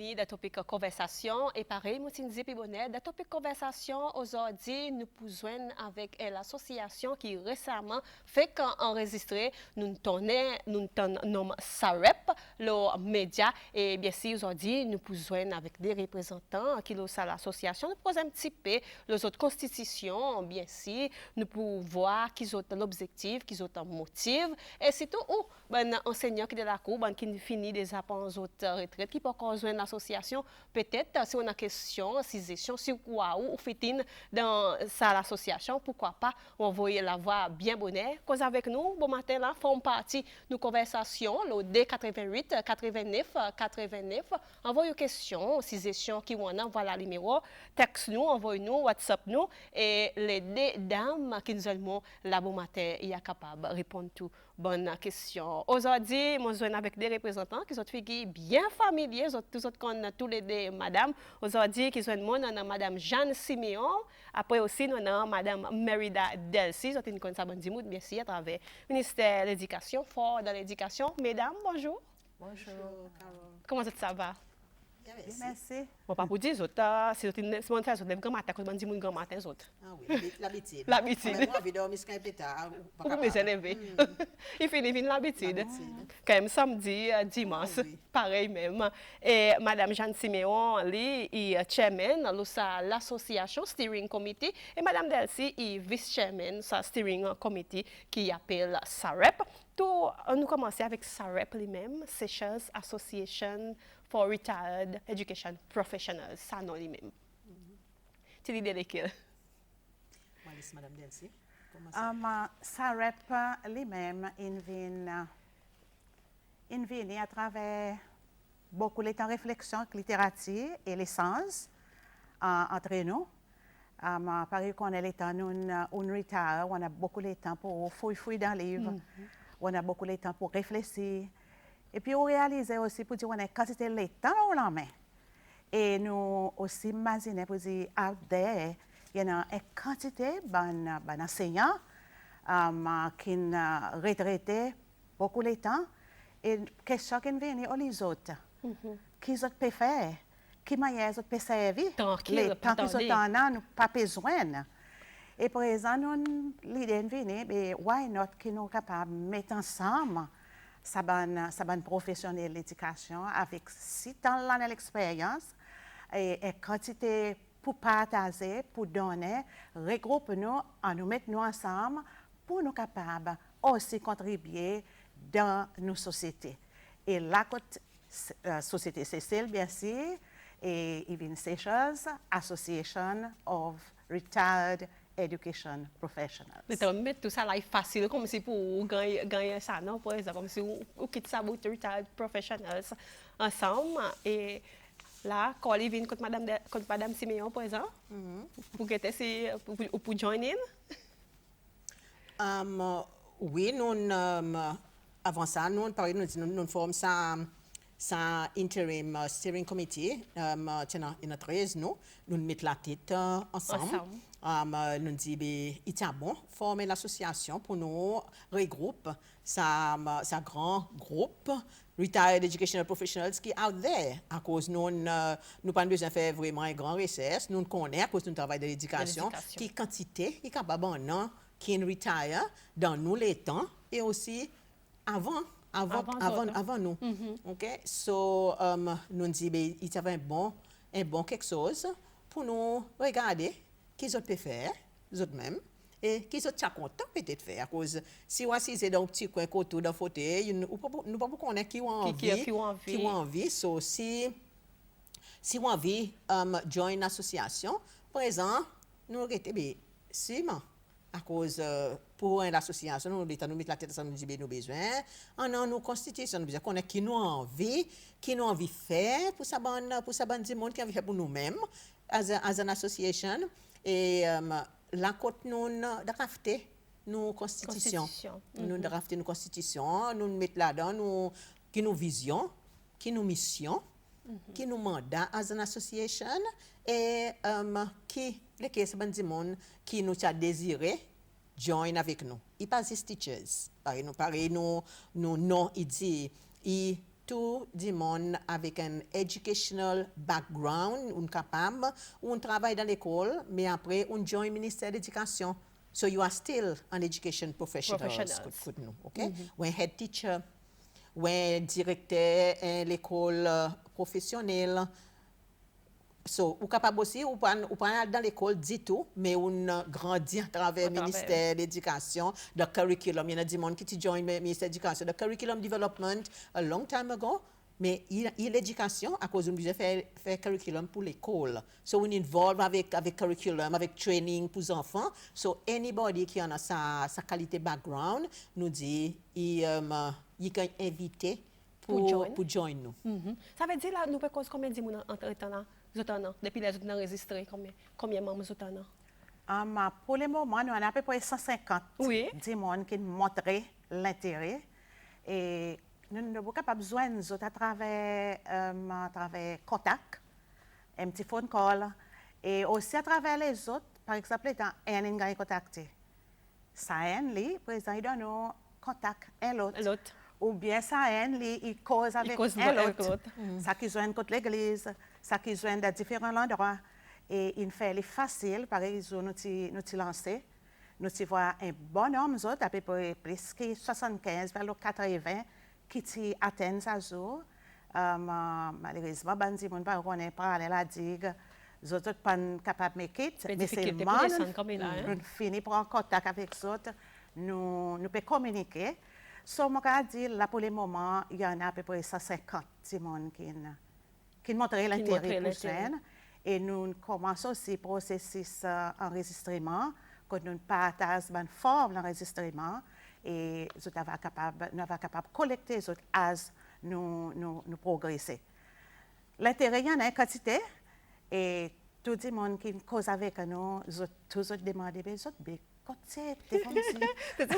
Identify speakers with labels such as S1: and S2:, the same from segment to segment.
S1: fini de topic conversation et pareil, moi disais puis bonnet, de topic conversation aujourd'hui nous pouvons avec l'association qui récemment fait qu'enregistrer nous nommons SAREP le média et bien sûr aujourd'hui nous pouvons avec des représentants qui sont l'association nous posons un petit peu les autres constitutions bien sûr nous pouvons voir qui ont l'objectif qui ont un motif et c'est tout où ben enseignant qui est de la cour ben qui finit déjà pour les autres retraites qui peut rejoindre l'association peut-être si on a question si quoi ou fait dans ça l'association pourquoi pas envoyer la voix bien bonheur cause avec nous bon matin là font partie de conversation le D88 89 89 envoyez question si qui on a voilà le numéro texte nous envoyez nous WhatsApp nous et les deux dames qui nous ont là bon matin il est capable de répondre tout bonne question. Aujourd'hui, moi, je suis avec des représentants qui sont bien familiers, tous les deux, madame. Aujourd'hui, qui sont moi, madame Jeanne Siméon. Après aussi, nous avons madame Merida Delcy. Nous avons ça bien sûr, à travers le ministère de l'Éducation, fort dans l'éducation. Mesdames, bonjour.
S2: Bonjour, Carole.
S1: Comment ça va?
S2: Bien, merci.
S1: Bon, pas pour dire, si vous avez grand matin, quand vous grand matin,
S2: ah oui, l'habitude.
S1: L'habitude.
S2: Moi, j'ai dormi jusqu'à pétard.
S1: Vous pouvez s'élever. Il finit l'habitude. Quand même, samedi, dimanche, pareil même. Et Madame Jeanne Siméon, elle est chairman de l'association Steering Committee. Et Madame Delcy est vice-chairman de Steering Committee qui appelle SAREP. Tout, nous commençons avec SAREP lui-même, Seychelles Association for Retired Education Professionals. Ça, non, lui-même. Tu l'idée de quel?
S2: Madame Delcy.
S3: SAREP lui-même, il vient à travers beaucoup de temps réflexion, littérature et l'essence entre nous. Pareil qu'on a le temps, nous retard, on a beaucoup de temps pour fouiller dans les livres, on a beaucoup de temps pour réfléchir. Et puis, on réalise aussi pour dire qu'on a quantité de temps dans la main. Et nous aussi imaginons pour dire, out there, il y a une quantité d'enseignants qui ont retraité beaucoup de temps. Et question qui vient aux autres, qui ils peuvent faire, qui manière ils peuvent servir, les temps qu'ils sont en nous pas besoin. Et par exemple, l'idée vient, mais why not qui nous capables de mettre ensemble sa bonne professionnelle d'éducation avec 6 ans d'expérience et quantité pour partager, pour donner, regrouper nous, nous mettre nous ensemble pour nous capables aussi contribuer dans nos sociétés. Et la société Cécile, bien sûr, et Even Seychelles Association of Retired Education Professionals.
S1: Então, mettre tout ça là est facile, comme si pour gagner ça, non? Par exemple, comme si on quitte ça pour Retired Professionals ensemble. Et là, quand il vient contre Madame Siméon, par exemple, pour join in?
S2: Oui, nous, avant ça, nous formons ça interim steering committee, il y a 13 nous mettons la tête ensemble. Nous disons, il est bon former l'association pour nous regrouper ça grand groupe Retired Educational Professionals qui est out there. À cause nous pas besoin de faire vraiment une grande recherche, nous connaissons à cause de notre travail de l'éducation, qui quantité, qui est capable qui est retire dans nous les temps et aussi avant nous. OK? So, nous disons, il y avait un bon quelque chose pour nous regarder qu'ils ont pu faire, les autres même, et qu'ils ont déjà content peut-être faire. À cause, si on est dans un petit coin côté dans le fauteuil, nous ne pouvons pas connaître qui ont envie. So, si on a envie de joindre l'association, par exemple, nous regardons, à cause pour l'association, nous mettons la tête ensemble, nous disons nos besoins. Nous constitution, nous disons qu'on a qui nous envie de faire pour sa bonne du monde qui a envie de faire pour nous-mêmes, as an association. Et la côte nous drafter nos constitutions. Nous drafter nos constitutions, nous mettons là-dedans qui nous vision, qui nous mission, qui nous mandat as an association et qui les caisses du monde qui nous a désiré join avec nous. Il pas des teachers. Pareil, nous non il dit tout le monde avec un educational background, on capable, on travaille dans l'école, mais après on join le ministère de l'Éducation. So you are still an education professionals. Okay? When head teacher, when directeur l'école professionnelle. So, ou capable aussi, ou pas aller dans l'école du tout, mais on grandit à travers le ministère de l'Éducation, le curriculum. Il y a des gens qui ont joint le ministère de l'Éducation, le curriculum development a long time ago, mais il y a l'éducation à cause de faire curriculum pour l'école. So, on involve avec curriculum, avec training pour les enfants. So, anybody qui a sa qualité background, nous dit, il est invité pour joindre nous.
S1: Ça veut dire, là, nous pouvons cause combien de gens entre temps là? Depuis les autres enregistrés, combien de membres vous avez?
S3: Pour le moment, nous avons à peu près 150 gens qui montrent l'intérêt. Et nous n'avons pas besoin de à travers contact, un petit phone call, et aussi à travers les autres, par exemple, dans un ingénieur contacté. Ça lui, président, il donne nos contacts un l'autre. Ou bien ça il cause avec un l'autre. Ça qui joint contre l'église, ça qui joint à différents endroits. Et il fait facile, par exemple, nous lancé. Nous voyons un bon nombre d'autres, à peu près plus que 75 vers le 80, qui atteignent ça jour. Malheureusement, bandi mon pas on est pas aller la digue. Les autres pas capables de make it, mais c'est mal. Nous finissons par en contact avec les autres. Nous pouvons communiquer. So, je dis, là, pour le moment, il y en a à peu près 150 personnes qui montrent l'intérêt pour ça. Et nous commençons aussi le processus d'enregistrement, que nous partageons une forme d'enregistrement et nous sommes capables de collecter les autres as nous progresser. L'intérêt, il y en a une quantité et tout le monde qui cause avec nous, tous demandent des autres. C'est comme si...
S1: C'est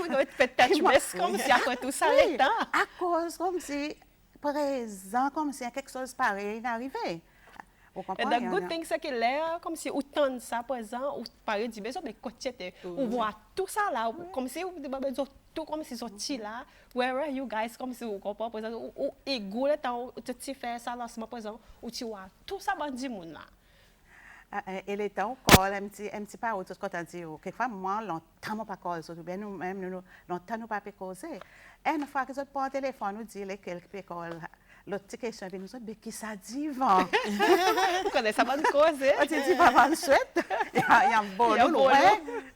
S1: comme si après tout ça, l'état.
S3: À cause comme si, présent, comme si quelque chose pareil n'arrivait.
S1: Et the good thing, c'est que l'air, comme si autant de ça présent, ou pareil, dit, mais côté, on voit tout ça là, comme si vous dites, tout comme si sorti là, where are you guys, comme si vous comprenez, par exemple, ou égo, le temps où tu fais ça lancement présent, où tu vois tout ça, bandit moun là.
S3: Et les temps, quand un petit pas autre quand on dit, quelquefois, moi, longtemps, je pas cause, ou bien nous-mêmes, longtemps, nous pas causer. Et une fois que nous prend le téléphone, nous dit, lesquels pécoles, l'autre question, nous dit, mais qui ça dit, Van?
S1: Vous connaissez ça, bonne cause,
S3: on dit, Van souhaite, il y a un bon,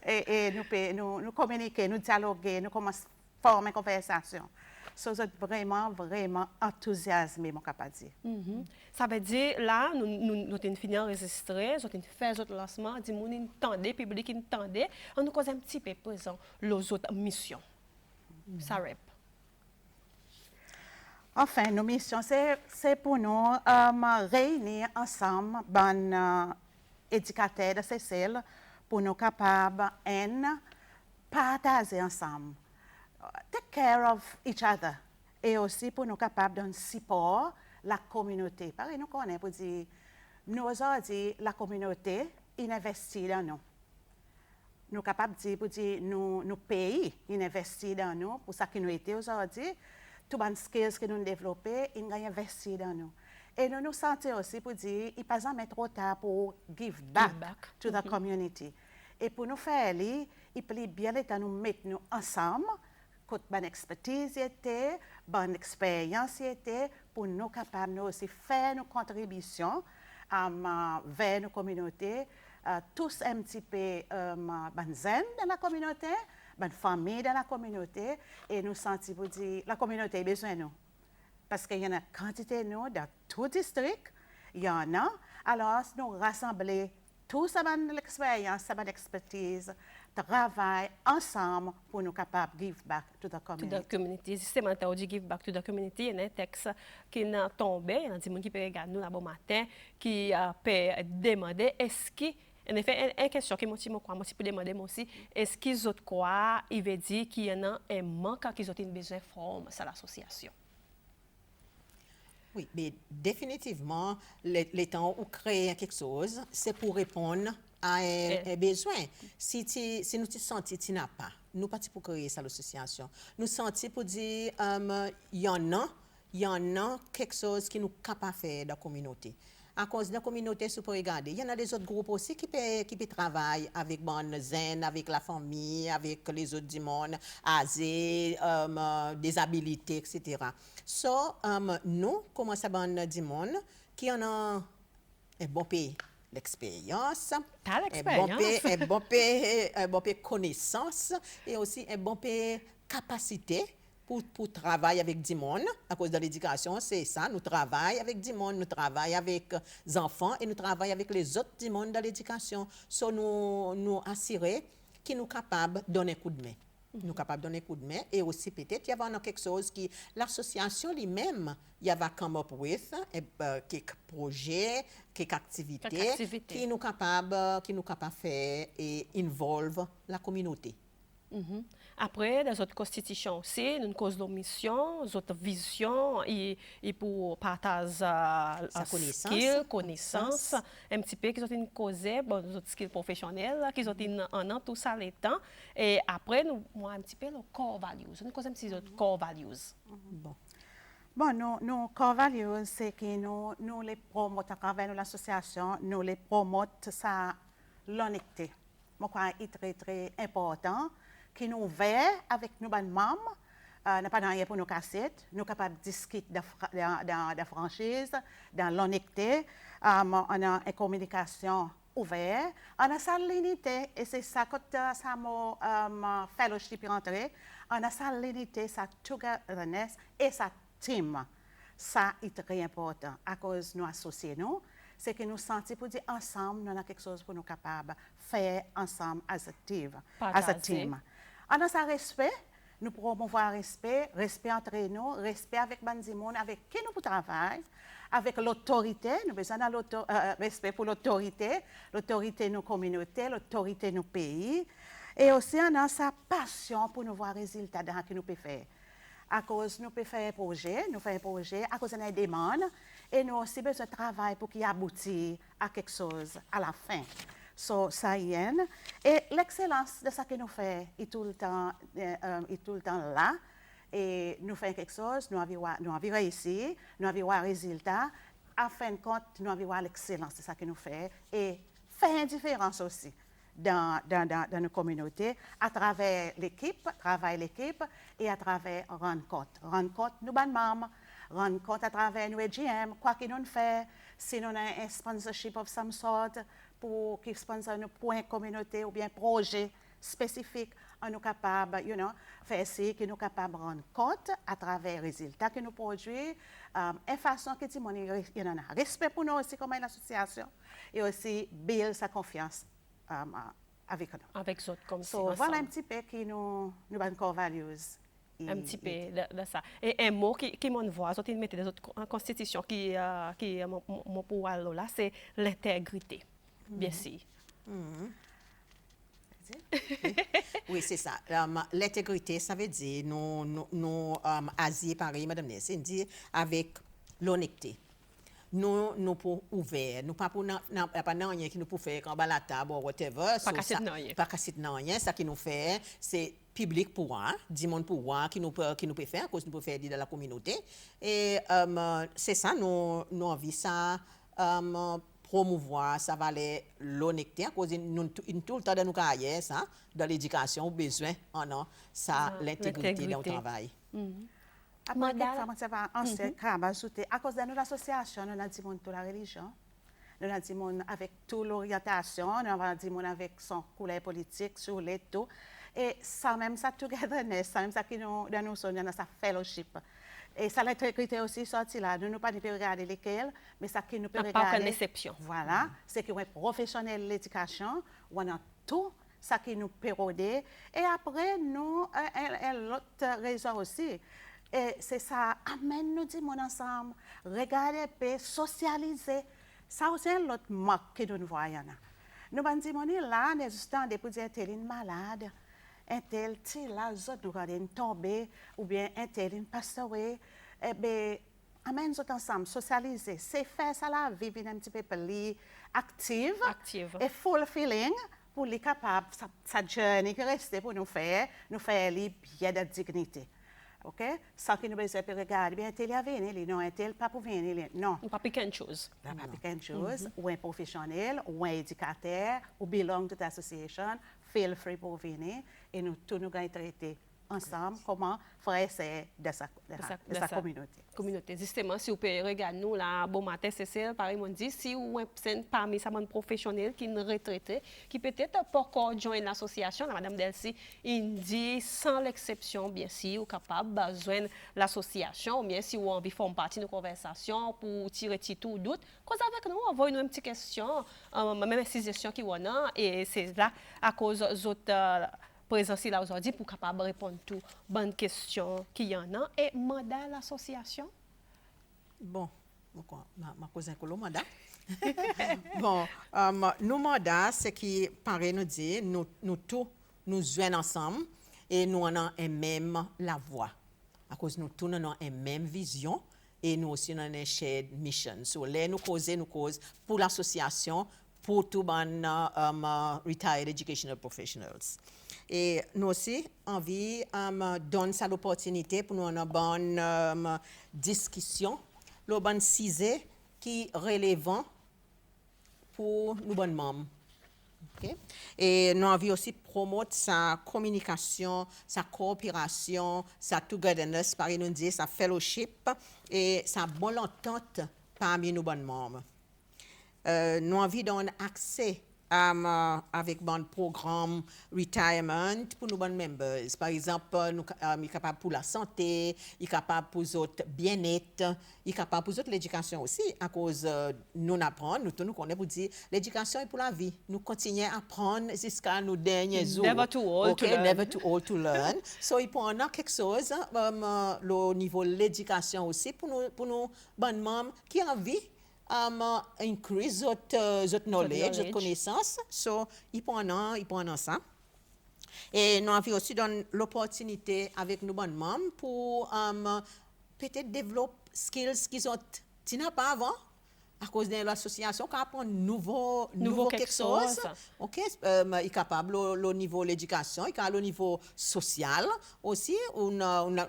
S3: et nous communiquer, nous dialoguer, nous commençons à former une conversation. So, vous êtes vraiment, vraiment enthousiasmé, mon capable de dire.
S1: Ça veut dire, là, nous avons fini d'enregistrer, nous avons fait les autres lancements, nous avons entendu, le public entendait, on nous cause un petit peu présent les autres missions. Ça rep.
S3: Enfin, nos missions, c'est pour nous réunir ensemble, les éducateurs de Cécile, pour nous capables de partager ensemble. Take care of each other. Et aussi pour nous capables de support la communauté. Parce que nous connaissons pour dire, nous aujourd'hui, la communauté investit dans nous. Nous sommes capables de dire, pour dire, nous pays investit dans nous, pour ça que nous étions aujourd'hui, tous les skills que nous développons, ils ont investi dans nous. Et nous nous sentons aussi pour dire, il n'est pas jamais trop tard pour give back to the community. Et pour nous faire, il plaît bien le temps nous mettre nous ensemble, bonne expertise était, bonne expérience était, pour nous capables nous aussi faire nos contributions vers nos communautés, tous un petit peu bonne zen dans la communauté, bonne famille dans la communauté, et nous sentons pour dire la communauté a besoin de nous. Parce qu'il y en a quantité de nous dans tout district, il y en a, alors nous rassembler tout ça l'expérience, ça expertise, travail ensemble pour nous capables de give back to the community.
S1: To the community. Justement, tu as dit give back to the community. Il y a un texte qui est tombé, il y a des gens qui peuvent regarder nous là bon matin, qui peut demander est-ce que, en effet, une question qui motive moi, pour demander moi aussi, est-ce qu'ils ont quoi, il veut dire qu'il y en a un manque qu'ils ont besoin de former à l'association.
S2: Oui, mais définitivement, les temps où créer quelque chose, c'est pour répondre à un besoin. Si nous te sentons que tu n'as pas, nous pas pour créer cette association. Nous sentons pour dire, il y en a il y en a quelque chose qui nous capable de faire dans la communauté. À cause de la communauté, si vous pouvez regarder, il y en a des autres groupes aussi qui travaillent avec bonne zen, avec la famille, avec les autres du monde, âgés, des habilités, etc. So, nous, comme ça, bonne du monde, qui en a un bon pays, l'expérience,
S1: T'as
S2: un bon pays connaissance et aussi un bon pays capacité pour travailler avec du monde. À cause de l'éducation, c'est ça. Nous travaillons avec du monde, nous travaillons avec les enfants et nous travaillons avec les autres du monde de l'éducation. So, nous assurer qu'ils nous capables de donner un coup de main. Nous capables de donner un coup de main et aussi peut-être il y a quelque chose qui l'association lui-même il y a come up with quelques projets, quelques activités qui nous capables faire et involve la communauté.
S1: Après, dans notre constitution aussi, nous avons nos missions, notre vision et pour partager
S2: sa
S1: connaissance, un petit peu qui sont une cause, notre skill professionnel, qui sont en tout ça les temps. Et après, nous avons un petit peu nos core values. Nous avons un petit peu nos core values.
S3: Bon, nos core values, c'est que nous les promotons à travers l'association, nous les promotons sa l'honnêteté. Je crois que c'est très, très important. Qui nous ouvert avec nos membres, n'a pas rien pour nos cassettes, nous sommes capables de discuter de la franchise, dans l'honnêteté, on a une communication ouverte, on a sa l'unité, et c'est ça que ça m'a fellowship rentré, on a sa l'unité, sa togetherness et sa team. Ça est très important à cause de nous associer nous. C'est que nous sentons pour dire ensemble, nous avons quelque chose pour nous capables de faire ensemble as a team. On a ce respect, nous promouvons respect entre nous, respect avec Bandimon, avec qui nous travaillons, avec l'autorité, nous avons besoin de respect pour l'autorité de nos communautés, l'autorité de nos pays. Et aussi, on a sa passion pour nous voir les résultats de ce que nous pouvons faire. À cause nous pouvons faire un projet, à cause de la demande, et nous aussi besoin de travail pour qu'il aboutit à quelque chose à la fin. So, ça y est. Et l'excellence de ce que nous faisons est tout le temps là. Et nous faisons quelque chose, nous avons réussi, nous avons un résultat. À fin de compte, nous avons l'excellence de ce que nous faisons et faire une différence aussi dans nos communautés à travers l'équipe, et à travers rencontre. Rencontre, nous bonnes membres, rencontre à travers nos EGM, quoi qu'il nous fait, si nous avons un sponsorship of some sort, pour qui sponsor nos points communauté ou bien projet spécifique, on est capable, faire ci, que nous capables de rendre compte à travers les résultats que nous produisons, une façon que il y en a respect pour nous aussi comme une association et aussi build sa confiance avec nous.
S1: Avec les autres comme ça.
S3: Voilà un petit peu qui nous avons core values.
S1: Un petit peu de ça. Et un mot qui m'en voit, c'est mettre dans notre constitution qui est mon pouvoir là, c'est l'intégrité. Bien sûr.
S2: Oui, c'est ça. L'intégrité, ça veut dire, nous Asie, pareil, Madame Ness, dit avec l'honnêteté. Nous pour ouvert, nous pas pour pas rien qui nous pour faire quand la table ou whatever. Pas casser rien. Ça qui nous fait, c'est public pour moi, du monde pour moi qui nous peut faire, cause nous peut faire dans la communauté. Et c'est ça, nous envie ça. Promouvoir, ça va l'honnêteté, à cause tout le temps de nous carrières, ça, dans l'éducation, besoin, ça, l'intégrité dans le travail.
S3: Après, ça va ajouter, à cause de notre association, nous avons dit toute la religion, nous avons dit avec toute l'orientation, nous avons dit avec son couleur politique, sur les tout, et ça même, ça togetherness, ça même, ça qui nous, dans nos soins, dans sa fellowship. Et ça, l'intégrité aussi sorti là. Nous ne pouvons pas regarder lesquels, mais ça qui nous peut regarder.
S1: Pas qu'une exception.
S3: Voilà. C'est qu'on est professionnel de l'éducation, on a tout ça qui nous peut aider. Et après, nous, l'autre raison aussi, et c'est ça, amène nous dit mon ensemble, regarder, socialiser. Ça aussi, l'autre marque que nous voyons. Nous avons dit, là, nous sommes pour dire, t'es une malade. Un tel, là, les autres nous tomber, ou bien un tel, une passe away, eh bien, amène nous ensemble, socialiser, c'est faire ça la vie, un petit peu plus active, et fulfilling, pour les capables, sa journée qui reste pour nous faire les bien de dignité. OK? Sans que nous besoin de regarder, bien, tel y a venu, non, tel pas pour venir, non.
S1: Pas piquer une chose.
S3: Pas quelque chose, ou un professionnel, ou un éducateur, ou belong to the association, feel free pour venir, et nous tous nous allons traiter ensemble comment faire essayer de sa
S1: Communauté. Justement, si vous pouvez regarder nous, là, bon matin, Cécile, pareil, on dit, si vous êtes parmi ces professionnels qui sont retraités, qui peut-être pas encore joindre l'association, Madame Delcy, il dit, sans l'exception, bien si vous êtes capable de joindre l'association, ou bien si vous avez envie de faire partie de la conversation pour tirer tout doute, cause avec nous, envoyez-nous une petite question, même si question qui est là, et c'est là, à cause des autres présence là aujourd'hui pour capable répondre toutes bonnes questions qu'il y en a et mandat l'association.
S2: Bon, ma cousin que le mandat. Bon, nous mandat c'est qui paraît nous dire nous tous nous joignons ensemble et nous avons une même la voix. À cause nous tous nous avons une même vision et nous aussi nous avons une shared mission. So là nous cause pour l'association pour tout ban retired educational professionals. Et nous aussi, envie donner ça l'opportunité pour nous avoir une bonne discussion, le bon sujet qui est relevant pour nous bonnes membres. Okay? Et nous avons aussi promouvoir sa communication, sa coopération, sa togetherness, par nous dire, sa fellowship et sa bonne entente parmi nos bonnes membres. Nous avons donner accès avec un programme retirement pour nos bonnes members. Par exemple, nous sommes capables pour la santé, nous sommes capables pour les autres bien-être, nous sommes capables pour les autres l'éducation aussi, à cause nous apprenons, nous connaissons pour dire l'éducation est pour la vie. Nous continuons à apprendre jusqu'à nos derniers jours.
S1: Never too old to learn.
S2: Never too old to learn. So, il peut en avoir quelque chose au niveau de l'éducation aussi pour nos bonnes membres qui ont envie increase votre knowledge, votre connaissance. So, il peut en avoir ça. Et nous avons aussi donné l'opportunité avec nos bonnes membres pour peut-être développer skills qu'ils n'ont pas avant. À cause de l'association, qu'on apprend nouveau quelque chose. OK, il est capable au niveau de l'éducation, il est capable au niveau social aussi. On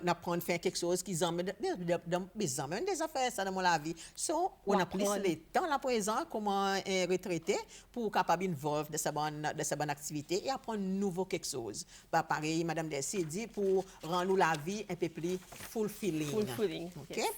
S2: apprend à faire quelque chose qui amène des affaires ça dans la vie. So, on a plus le temps là présent comment retraité pour capable involver de sa bonne activité et apprendre nouveau quelque chose. Bah, pareil, Madame Delcy dit pour rendre la vie un peu plus fulfilling. OK.
S1: Yes.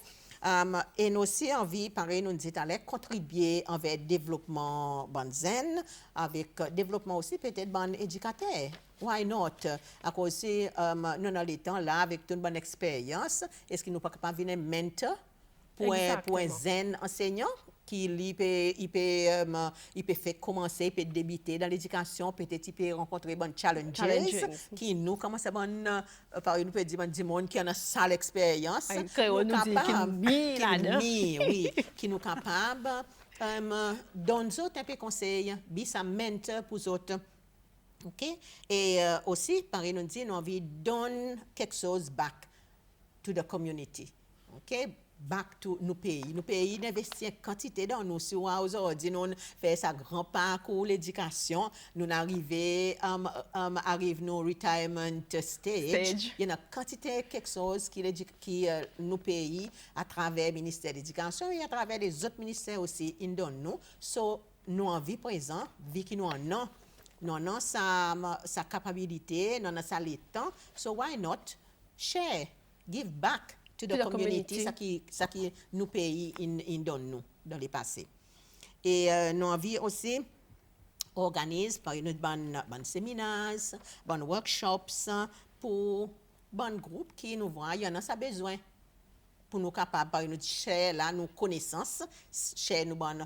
S2: Et nous aussi envie, pareil, nous dit aller contribuer avec le développement banzen, avec développement aussi peut-être ban éducateur. Why not? À cause nous avons le temps là avec une bonne expérience, est-ce qu'il nous pas capable venir mentor pour un zen enseignant qui peut faire commencer, il peut débuter dans l'éducation, peut-être il peut rencontrer des challenges qui nous commencent à par nous peut dire du monde qui a une sale expérience, qui nous capable donner un peu conseil, bisa mentor pour autres. OK? Et aussi pareil nous dit nous envie donner quelque chose back to the community. OK? Back to nos pays. Nos pays investissent une quantité dans nous. Si aujourd'hui, nous faisons sa grand parcours l'éducation, nous arrivons nos retirement stage. Il y a une quantité quelque chose qui nos pays à travers le ministère de l'Éducation et à travers les autres ministères aussi, ils donnent nous. So, nous en vie présent, vie qui nous en a, nous en avons sa capacité, nous en avons sa temps. So, why not share, give back to the community, ça qui nous pays donne nous dans les passés. Et nous avons aussi organisé par une bonne séminaires, bonnes workshops pour bon groupe qui nous voient, il y en a ça besoin pour nous capables par une share là nos connaissances, share nos bonnes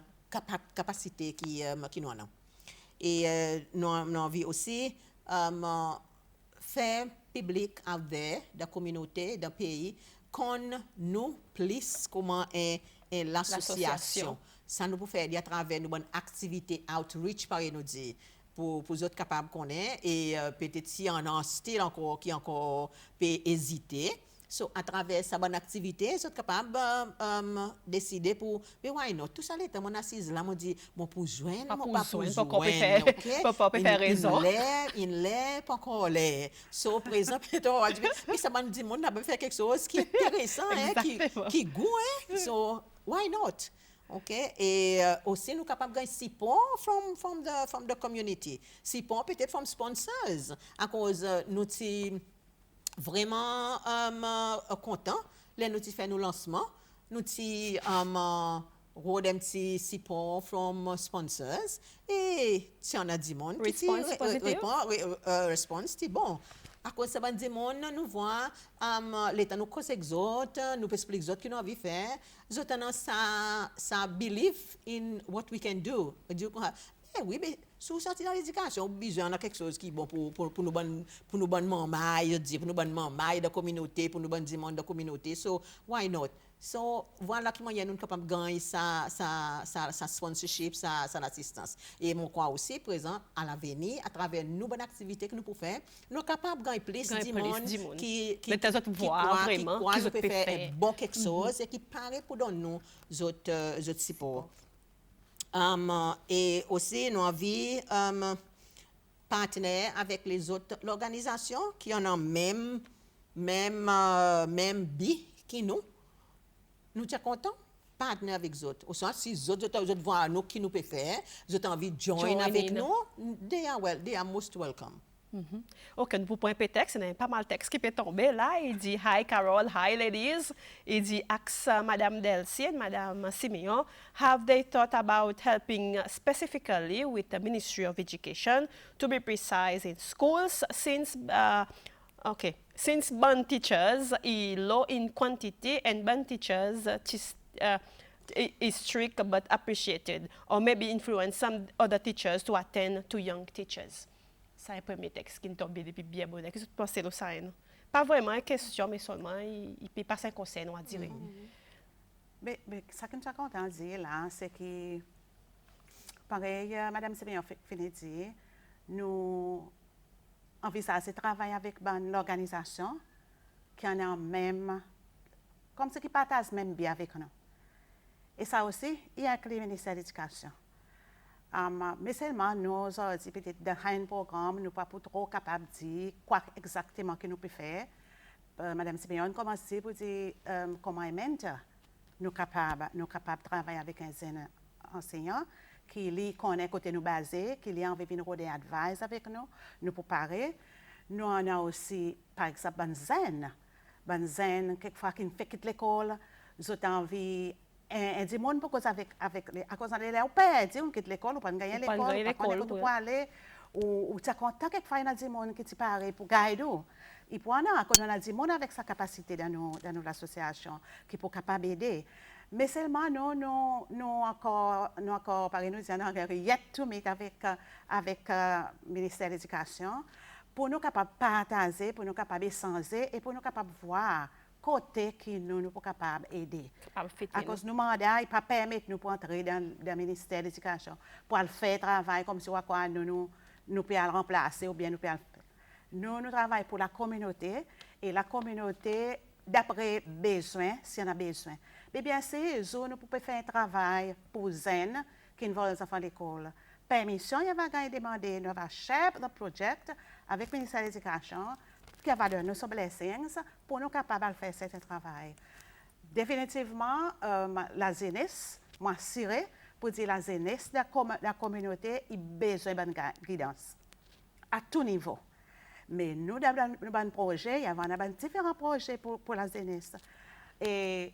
S2: capacités qui nous en ont. Et nous avons aussi faire public out there dans la communauté, dans le pays qu'on nous plus comment est l'association. Ça nous peut faire à travers nos bonnes activités outreach par nous dire pour les autres capables qu'on est et peut-être s'il y en a un style encore qui encore peut hésiter. So, à travers sa bonne activité, vous êtes capable de décider pour, mais why not? Tout ça, l'état, mon assise là, mon dit, mon pour joindre,
S1: Pas
S2: mon
S1: pour
S2: pas pour
S1: joindre, pas qu'on peut
S2: joindre,
S1: faire,
S2: ok?
S1: pas peut faire raison.
S2: Il l'est, pas qu'on l'est. So, par exemple, mais ça m'a dit, mon a fait quelque chose qui est intéressant, hein,
S1: Exactement.
S2: qui goût, hein? So, why not? OK? Et aussi, nous sommes capables de gagner support from the community. Support peut-être from sponsors. À cause, nous sommes vraiment contents. Là, nous fait nos lancements. Nous sommes road petit support from sponsors. Et si on a du monde qui
S1: Response positive?
S2: response, c'est bon. À cause de ça, des monde, nous voit, l'état nous cause les autres, nous explique les autres qui nous envie de faire. Les autres ont ça belief in what we can do. Oui, mais si vous sortez dans l'éducation, besoin de quelque chose qui est bon pour nous bonnes membres, pour nous bonnes membres de la communauté, pour nous bonnes membres de la communauté. So, why not? So, voilà comment nous sommes capables de gagner sa sponsorship, sa assistance. Et mon crois aussi, présent à l'avenir, à travers nos bonnes activités que nous pouvons faire, nous sommes capables de gagner plus de monde qui croit nous peut faire bon quelque chose et qui paraît pour donner nous autres support. Et aussi, nous avons partenaire avec les autres organisations qui en ont même bi qui nous. Nous sommes contents, partenaire avec les autres. Au sens, si les autres voient nous qui nous peuvent faire, ils ont envie de join avec nous, they are most welcome.
S1: OK, nous pouvons un texte, il y a pas mal de textes qui peut tomber là. Il dit Hi Carol, hi ladies. Il dit Ask Madame Delcy and Madame Simeon, have they thought about helping specifically with the Ministry of Education, to be precise, in schools, since band teachers is low in quantity and band teachers is strict but appreciated, or maybe influence some other teachers to attend to young teachers. Ça est le premier texte qui nous tombe depuis bien bon. Qu'est-ce que vous pensez de ça? Pas vraiment une question, mais seulement il peut passer un conseil, on va dire.
S3: Mais ça que nous sommes contents de dire là, c'est que, pareil, Madame Simeon finit de dire, nous envisageons de travailler avec l'organisation qui en a même, comme ce qui partage même bien avec nous. Et ça aussi, il y a le ministère de l'Éducation. Mais seulement nous, peut-être dans un programme, nous ne sommes pas trop capables de dire quoi exactement que nous pouvons faire. Madame Simeon commence pour dire comment mentor nous sommes capables de travailler avec un enseignant qui connaît côté nous basé, qui a envie de nous advice avec nous, nous préparer. Nous en avons aussi, par exemple, un zen, quelquefois qui fait quitter l'école, ils ont envie. Et du monde pour cause avec à cause de l'élève père dit on quitte l'école on pas gagner l'école pour aller ou tu as contact avec faire du monde qui te paraît pour guider et pour on a du monde avec sa capacité dans l'association qui pour capable aider mais seulement nous encore par nous yet to meet avec ministère de l'Éducation pour nous capable partager pour nous capable échanger et pour nous capable voir côté qui nous sommes capables d'aider. À cause de nos mandats, il ne peut pas permettre nous entrer dans le ministère de l'Éducation pour faire travail comme si nous pouvons le remplacer ou bien nous pouvons nous travaillons pour la communauté et la communauté d'après besoin, si on a besoin. Mais bien sûr, nous pouvons faire un travail pour zen qui involve les enfants de l'école. Permission, il va demander, nous avons chef de projet avec le ministère de l'Éducation qui va donner nos blessings pour nous capables de faire ce travail. Définitivement, la jeunesse, moi, siré pour dire la jeunesse de la communauté, il a besoin de guidance à tout niveau. Mais nous, dans un projet, il y a différents projets pour la jeunesse. Et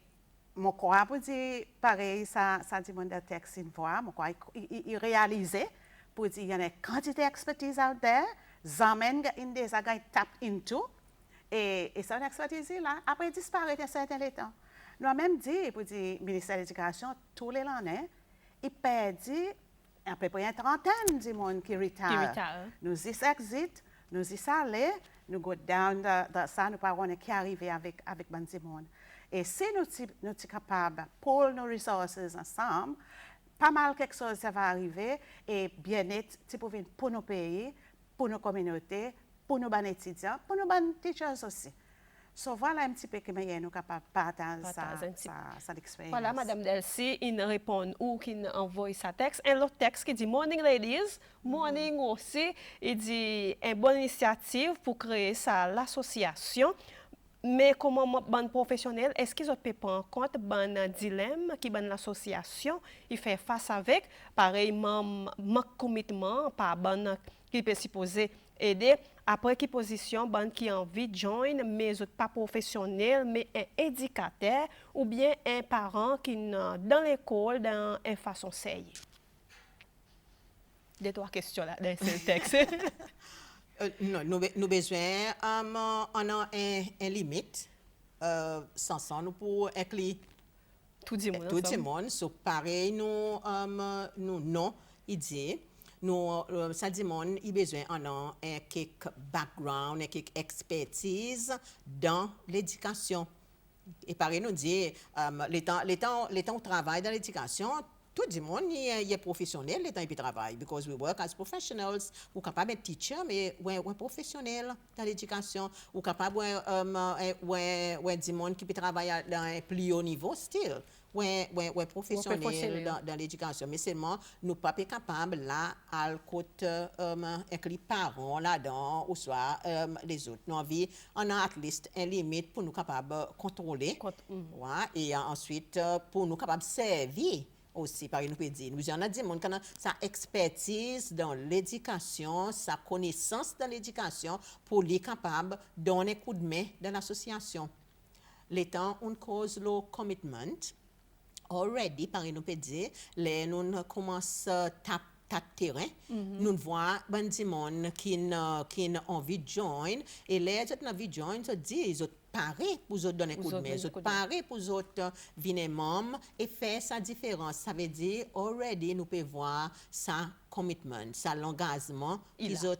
S3: mon croix, pour dire, pareil, ça dit mon texte une fois, mon croix, il réalisait pour dire, il y a une quantité d'expertise out there, Zamen in des agents tap into et cette expertise là après disparaître un certain temps. Nous avons même dit pour le ministère de l'Éducation tous les années il perdit à peu près une trentaine de monde qui retire. Nous y exit, nous y salé, nous go down dans ça nous pas qui arriver avec bandi monde. Et si nous sommes capables pour nos ressources ensemble, pas mal quelque chose ça va arriver et bien-être pour nos pays. Pour nos communautés, pour nos étudiants, pour nos teachers aussi. So, voilà un petit peu que nous sommes capables de partager
S1: Partager un petit
S3: sa expérience.
S1: Voilà, Madame Delcy, il répond ou qu'il envoie sa texte. Un autre texte qui dit Morning ladies, morning aussi. Il dit une bonne initiative pour créer ça, l'association. Mais comme un professionnel, est-ce qu'ils ont pu prendre en compte un dilemme qui est l'association, il fait face avec, pareillement, manque commitment, par ban qui peut supposer aider, après qui position, ban qui a envie de joindre, mais pas professionnel, mais un éducateur ou bien un parent qui est dans l'école, dans une façon sérieuse. Deux, trois questions là, dans ce texte.
S2: Non, nous besoin on a un limite sans ça nous pour inclure
S1: Tout
S2: le monde. So pareil nous non idée nous ça dit monde il besoin on a un quelque background, un quelque expertise dans l'éducation. Et pareil nous dit les temps au travail dans l'éducation tout le monde est professionnel les temps il travaille because we work as professionals ou capable être teacher mais ouais professionnel dans l'éducation ou capable ouais du monde qui peut travailler dans un plus haut niveau still ouais professionnel dans l'éducation mais seulement nous pas capable là à côté avec les parents là-dedans ou soit les autres nous envie on a at least un limite pour nous capable contrôler ouais et ensuite pour nous capable servir aussi, par exemple, nous avons dit que sa expertise dans l'éducation, sa connaissance dans l'éducation, pour les capables de donner un coup de main dans l'association. L'étant, on cause le commitment. Already, par exemple, nous commençons à taper terrain, nous voyons des gens qui ont envie de joindre, et les gens qui ont envie de joindre, ils disent, pareil pour vous donner un coup de main, pareil pour vous venir membres et faire sa différence. Ça veut dire, already, nous pouvons voir sa commitment, sa l'engagement qu'ils ont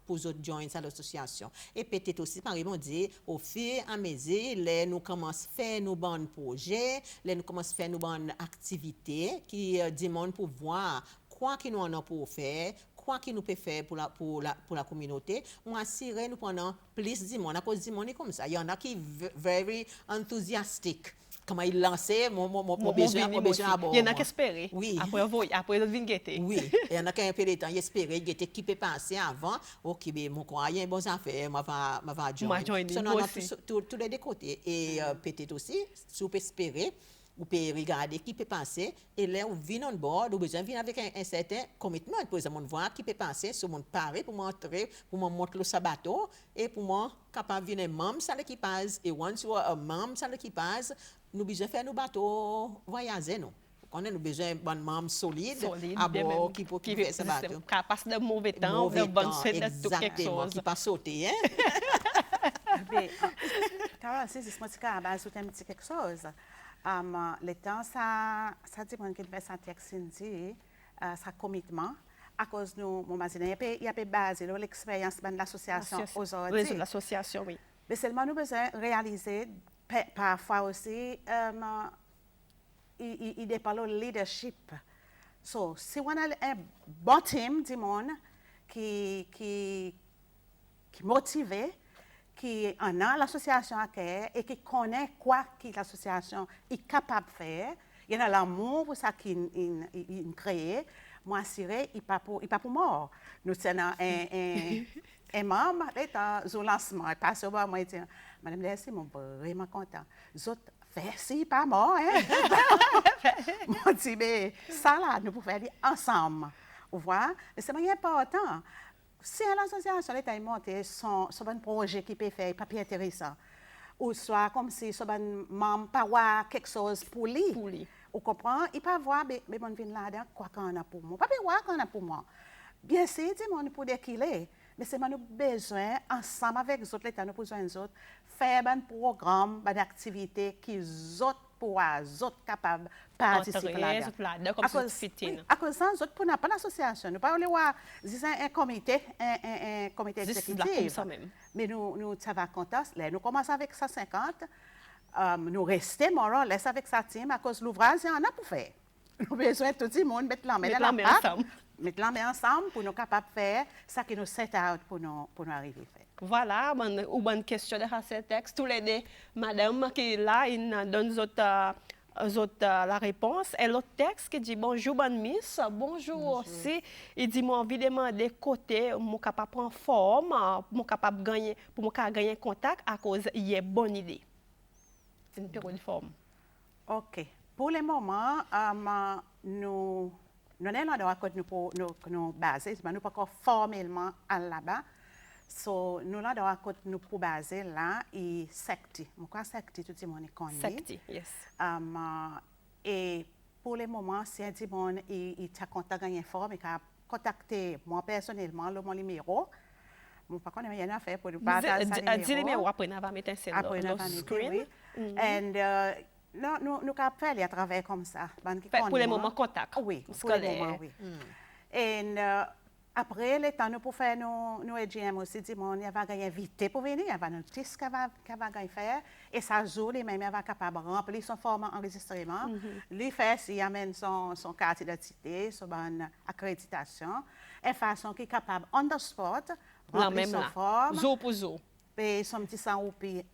S2: pour vous joindre à l'association. Et peut-être aussi, par exemple, dire, au fur et à mesure, nous commençons à faire nos bons projets, nous commençons à faire nos bonnes activités qui demandent pour voir quoi que nous en avons pour faire, quoi qu'il nous peut faire pour la communauté, on assure nous pendant plus de monde. À cause du monde est comme ça. Il y en a qui sont very enthusiastic. Comment il lançait mon besoin à bord.
S1: Il y en a qui espèrent.
S2: Oui.
S1: Après le vingueté.
S2: Oui. Il y en a qui un peu de temps, ils espèrent, ils qui peut passer avant. Ok, mais mon croyant, bon affaire, je vais joindre. Tous les deux côtés. Et peut-être aussi, si vous pouvez espérer, vous pouvez regarder qui peut passer et là vous venez en bord, vous besoin venir avec un certain commitment pour exemple on voit qui peut passer sur mon paré pour montrer pour monter le sabato et pour moi capable venir membre ça l'équipage et once you are a membre ça l'équipage nous besoin faire nos bateaux voyager nous on a besoin d'un membre solide à bord qui peut faire ce bateau
S1: capable de mauvais temps de bonne suite de tout quelque chose
S2: qui pas sauter hein
S3: Carole si je me capable sauter un petit quelque chose le temps, ça dit qu'il fait sa texte, sa commitment, à cause de mon magazine, il y a basé l'expérience de l'association aujourd'hui.
S1: Oui, l'association, oui.
S3: Mais seulement nous besoin réaliser, parfois aussi, il dépend du leadership. So, si on a un bon team du monde qui motivé, qui en a l'association à cœur et qui connaît quoi que l'association est capable de faire. Il y en a l'amour pour ça qu'il crée. Moi, assuré, il n'est pas pour mort. Nous sommes un membre au lancement. Pas sur moi, moi, Madame Delcy, je suis vraiment content. Les autres, merci, pas mort. Moi, je dis, mais ça là, nous pouvons faire ensemble. Vous voyez? C'est important. Si l'association est montée son projet qui peut faire papier intéressant, ou soit comme si son membre pas voir quelque chose pour lui. Vous comprenez? Il peut voir, mais bon, vient là-dedans, quoi qu'on a pour moi. Pas voir qu'on a pour moi. Bien sûr, dis-moi, pour dire qu'il est. Mais c'est nous besoin, ensemble avec les autres, l'État, nous besoin des autres, faire un programme, une activité qui les autres pouvoir, les autres capables de participer là-dedans. À cause de ça, pour n'a pas d'association. Nous ne pouvons pas un comité exécutif. Mais nous, ça va compter. Nous commençons avec 150. Nous restons, more or less, avec sa team à cause de l'ouvrage, il y en a pour faire. Nous avons besoin de tout le monde mettre la main ensemble. Mettre la main ensemble pour nous capables de faire ce qui nous set out pour nous arriver à faire.
S1: Voilà, ou bonne question de ce texte. Tous les deux, madame qui est là, il donne la réponse. Et l'autre texte qui dit bonjour, bonne miss, bonjour aussi. Il dit moi envie de demander côté, moi capable prendre forme, moi capable gagner, pour moi gagner contact à cause il y a bonne idée. C'est une période de forme.
S3: OK. Pour le moment, nous sommes là où nous baser, nous ne pas encore formellement là-bas. So, nous là nous pour baser là et secte. Moi secte tout le monde connaît.
S1: Secte, yes.
S3: Et pour le moment, si un monde il t'a contacté gagner forme, il a contacté moi personnellement le mon numéro. Moi pas connais rien à faire pour nous partager ça numéro.
S1: Dis le numéro après on va mettre un
S3: après on va
S1: screen.
S3: And nous avons fait à travers comme ça.
S1: Pour le moment contact.
S3: Oui, pour le moment oui. Et après, le temps nous pour faire nos EGM aussi, il va gagner invité pour venir, il va nous dire ce qu'il va gagner faire. Et ça joue, les mêmes, il va capable de remplir son format enregistrement. Lui fait, s'il amène son carte d'identité, son accréditation, de façon qu'il est capable, on the spot, remplir son forme.
S1: Jour pour jour.
S3: Et son petit sang puis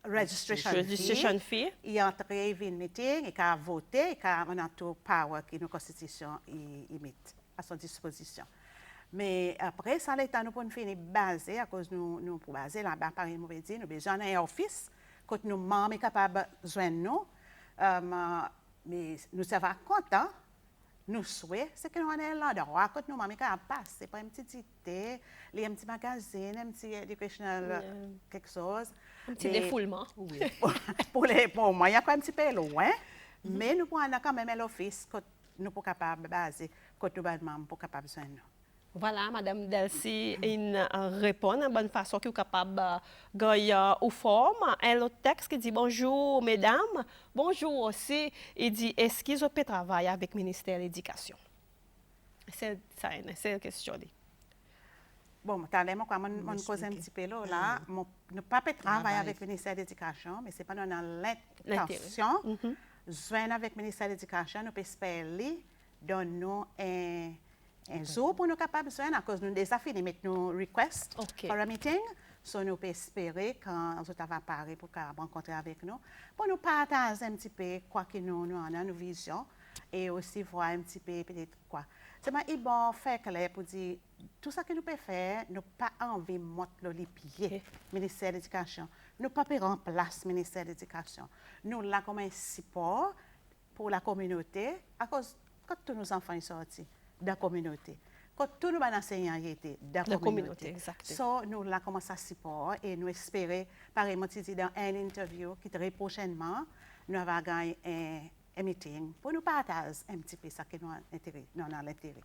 S1: registration fee.
S3: Il entre, il vient meeting, il a voté, il a tout power que nos constitution met à son disposition. Mais après, ça, l'État nous pour finir basé, à cause nous pour baser là-bas, par exemple, nous avons besoin d'un office, quand nous sommes capables de joindre nous, mais nous sommes contents, nous souhaitons, c'est que nous sommes là, quand nous sommes capables de passer par une petite idée, un petit magazine, un petit educational, quelque chose.
S1: Un petit défoulement.
S3: Oui. Pour moi, il y a quand même un petit peu loin, mais nous pouvons quand même l'office, quand nous sommes capables de baser, quand nous sommes capables de joindre nous.
S1: Voilà, Madame Delcy répond de bonne façon qui est capable de gagner aux formes. Et l'autre texte qui dit bonjour, mesdames. Bonjour aussi. Il dit est-ce qu'ils ont travailler avec le ministère de l'Éducation? C'est la question.
S3: Bon, tu as l'air, moi, je pose un petit peu là. Nous ne pas travailler avec le ministère de l'Éducation, mais ce n'est pas dans l'intention. Joindre avec le ministère de l'Éducation, nous pouvons espérer donner un jour pour nous capables de joindre, à cause nous déjà fini mettre nos requests pour un meeting. So nous pouvons espérer quand nous avons parlé pour rencontrer avec nous, pour nous partager un petit peu quoi que nous avons nos visions et aussi voir un petit peu peut-être quoi. C'est bon faire clair pour dire tout ça que nous pouvons faire, nous pas envie de monter les pieds ministère de l'Éducation. Nous pas remplacer le ministère de l'Éducation. Nous là comme un support pour la communauté, à cause quand tous nos enfants sont sortis de la communauté. Quand tous nos enseignants étaient de la communauté.
S1: Exactement.
S3: So, nous là commençons à support et nous espérons, par exemple, dans une interview qui très prochainement, nous allons gagner un meeting pour nous partager un petit peu ça que nous avons l'intérêt.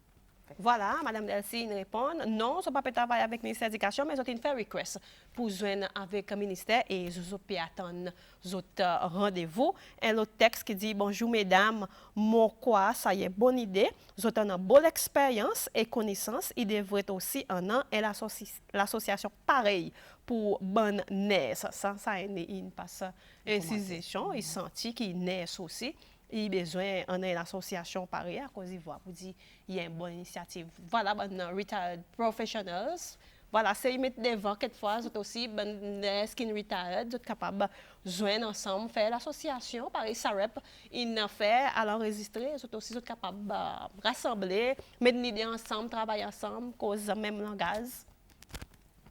S1: Voilà, Madame Delcy répond non, je ne peux pas travailler avec le ministère de l'Éducation, mais j'ai une fait request pour joindre avec le ministère et je peux attendre votre rendez-vous. Et le texte qui dit bonjour mesdames, mon quoi, ça y est, bonne idée, j'ai une bonne expérience et connaissance, il devrait aussi un an et l'association pareil pour bonne naisse. Ça il passe incision, il sentit qu'il naisse aussi. Il a besoin d'une association pareille à cause d'Ivoire pour dire qu'il y a une bonne initiative. Voilà, retired professionals. Voilà, c'est ils mettent devant quelquefois, c'est aussi skin retired, sont capables de joindre ensemble, faire l'association, pareil, SAREP, ils ont fait à l'enregistrer, sont aussi capables de rassembler, mettre une idée ensemble, travailler ensemble, cause même langage.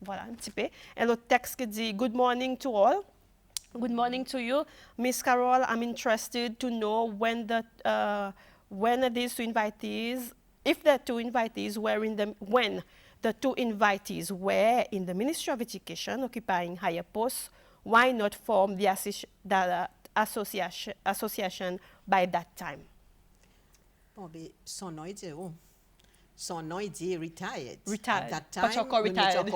S1: Voilà, un petit peu. Et le texte qui dit good morning to all. Good morning to you, Miss Carol. I'm interested to know when these two invitees, if the two invitees were when the two invitees were in the Ministry of Education, occupying higher posts, why not form the association by that time?
S2: Bon, mais son nom est où? Son nom est dit retired.
S1: Retired.
S2: At that time,
S1: Pas encore retired.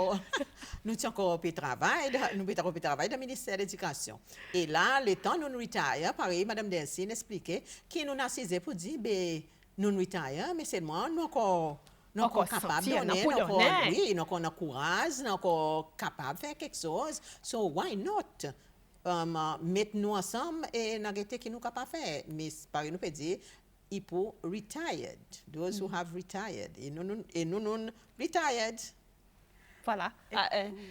S2: Nous sommes encore au travail, nous sommes au travail du ministère de l'Éducation. Et là, le temps nous retire, pareil, Mme Delcy expliquait, qui nous a assisé pour dire, ben, nous retire, mais c'est moi, nous encore capables de donner, oui, nous avons courage, nous encore capables de faire quelque chose. So, why not? Mettre nous ensemble et nous avons qui nous capables de faire. Mais pareil, nous peut dire, il faut retired, those who have retired. Et nous retired.
S1: Voilà.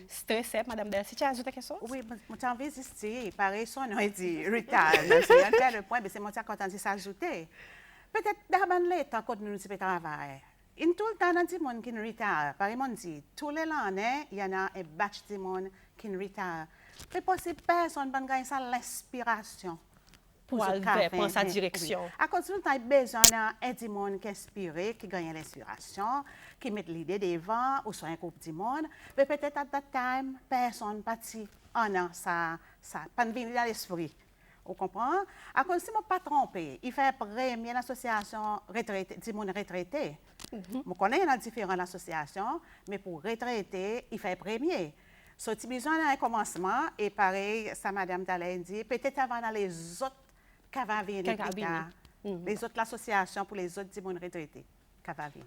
S1: Stressé, Madame Delcy, tu as ajouté quelque chose?
S3: Oui, je envie ici, pareil, son nom est dit retard. C'est un fait le point, mais c'est mon content de s'ajouter. Peut-être d'abord l'état quand nous nous travail. In tout le temps, il y a des gens qui sont retard. Par exemple, dit, tous les années, il y en a un batch de gens qui sont retard. C'est possible personne ne gagne ça l'inspiration.
S1: Pour prendre sa direction.
S3: Oui. À cause de ça, il y a besoin d'un monde qui inspire, qui gagne l'inspiration, qui met l'idée devant, ou soit un groupe de monde. Mais peut-être à ce time, personne parti en ça pas venir dans l'esprit. Vous comprenez? À cause de ne pas tromper, il fait premier l'association retraité, du monde retraité. Je connais différentes associations, mais pour retraité, il fait premier. So, tu as besoin d'un commencement, et pareil, ça Madame Talay dit, peut-être avant dans les autres qui vont venir, les autres associations pour les autres monde retraités.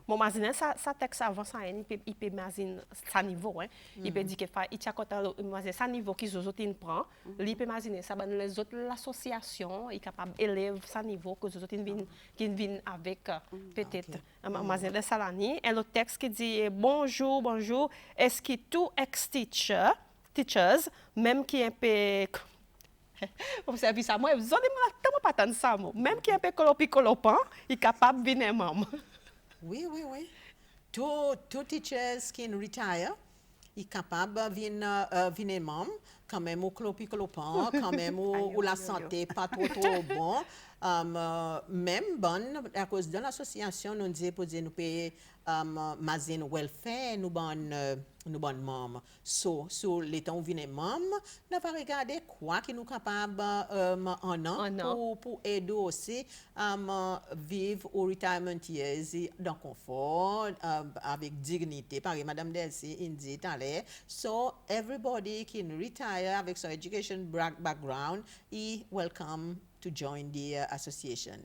S1: Mon imagine ça texte avant ça il peut imaginer ça niveau hein il peut dire que il tient content imaginer ça niveau qu'ils autres prend il peut imaginer ça les autres l'association est capable élève ça niveau que les autres viennent avec peut-être imagine ça l'année et le texte qui dit bonjour est-ce que tout teachers même qui un peu vous savez ça moi vous avez pas tant ça même qui un peu colopan il capable venir maman.
S2: Oui. Tous teachers qui retire, ils sont capables de venir même, quand même au clopicolopant, quand même où la santé pas trop bon. Même bonne, à cause de l'association, nous disons pour dire nous payer mazine welfare, nous bonnes membres. So les temps où venez membres, nous va regarder quoi qui nous capable en an pour aider aussi vivre au retirement years dans confort, avec dignité. Par exemple, Madame Delcy dit allez. So everybody can retire avec son education background, is welcome to join the association.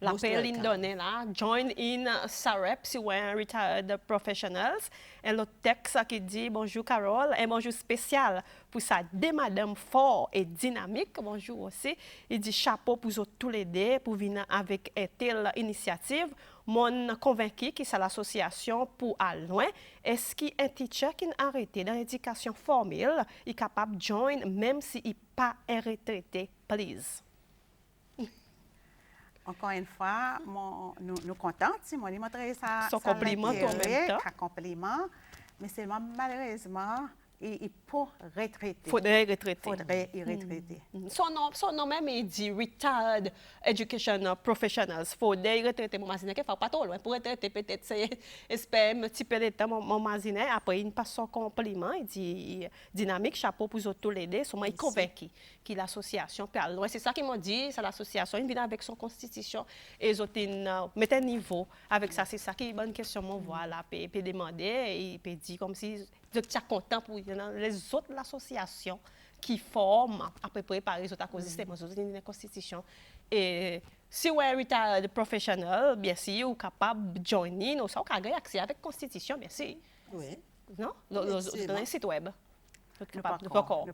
S1: L'appel est donné là, join in SAREP, si vous êtes retired professionals. Et le texte qui dit bonjour Carole, et bonjour spécial pour ça, des madame fort et dynamique. Bonjour aussi. Il dit chapeau pour vous tous les deux pour venir avec une telle initiative. Mon convaincu que c'est l'association pour aller loin. Est-ce qu'un teacher qui est arrêté dans l'éducation formelle est capable de joindre même s'il n'est pas retraité, please?
S3: Encore une fois, nous contents, Simone, montrer ça.
S1: Son compliment en même temps.
S3: Un compliment, mais seulement malheureusement, il faut retraiter.
S1: Faudrait retraiter.
S3: Faudrait y retraiter.
S1: Son nom même il dit Retired Education Professionals. Faudrait retraiter. Mon mazine qu'il faut pas trop loin. Pour retraiter peut-être c'est espère un petit peu de temps mon mazine. Après il passe son compliment. Il dit dynamique chapeau pour tous les deux. Sont il convaincu que l'association peut aller loin. C'est ça qu'ils m'ont dit. C'est l'association. Il vient avec son constitution et ils ont mettre un niveau avec ça. C'est ça qui est une bonne question. Mon voilà peut demander et peut dire comme si je suis content pour les autres associations qui forment à peu près par les autres à cause du système, les autres une constitution. Et si vous êtes retired professionnel, bien sûr, vous êtes capable de joiner, vous avez accès avec la constitution, bien sûr.
S2: Oui.
S1: Non? Dans un site web.
S3: Pas encore.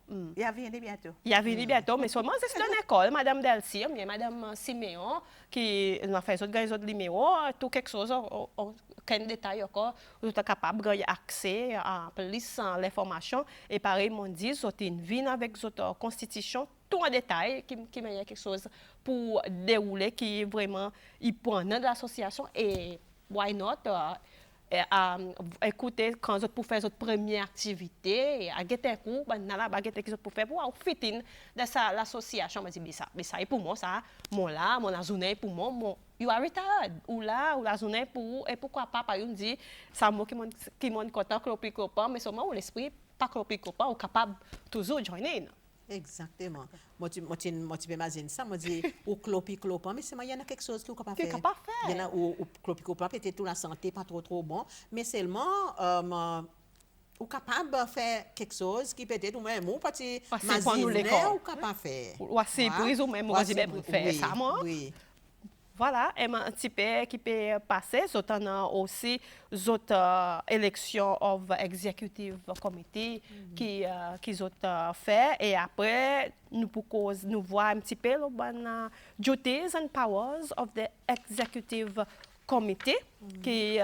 S3: Il va venir bientôt.
S1: Il va venir bientôt, mais seulement c'est dans l'école, Madame Delcy, Madame Siméon, qui a fait autres numéros, tout quelque chose, quel détail encore, vous êtes capable d'avoir accès à plus l'information. Et pareil, mon dit, vous êtes une vie avec votre constitution, tout en détail, qui met quelque chose pour dérouler, qui est vraiment, il prend de l'association et why not? Écoutez, quand vous faire votre première activité, à guetter un coup, à guetter quelque chose pour faire, pour fit in dans l'association, je dis, mais ça est pour moi, ça, mon journée pour moi, you are retired, ou la journée pour, et pourquoi pas, par exemple, dit, ça moi qui m'ont content, clopicopan, mais seulement l'esprit, pas clopicopan, ou capable toujours joiner.
S2: Exactement. Moi, tu peux imaginer ça. Moi, je dis, ou clopicopan, mais il y en a quelque chose que tu peux faire. Il y en a où clopicopan, peut-être toute la santé, pas trop bon, mais seulement, ou capable de faire quelque chose qui peut-être ou même ou pas ou capable de faire.
S1: Ou assez prise ou même, on va dire, faire ça, moi.
S2: Oui.
S1: Voilà, et un petit peu qui peut passer, on a aussi d'autres élections of executive committee qui ont fait et après nous voyons un petit peu les duties and powers of the executive committee, qui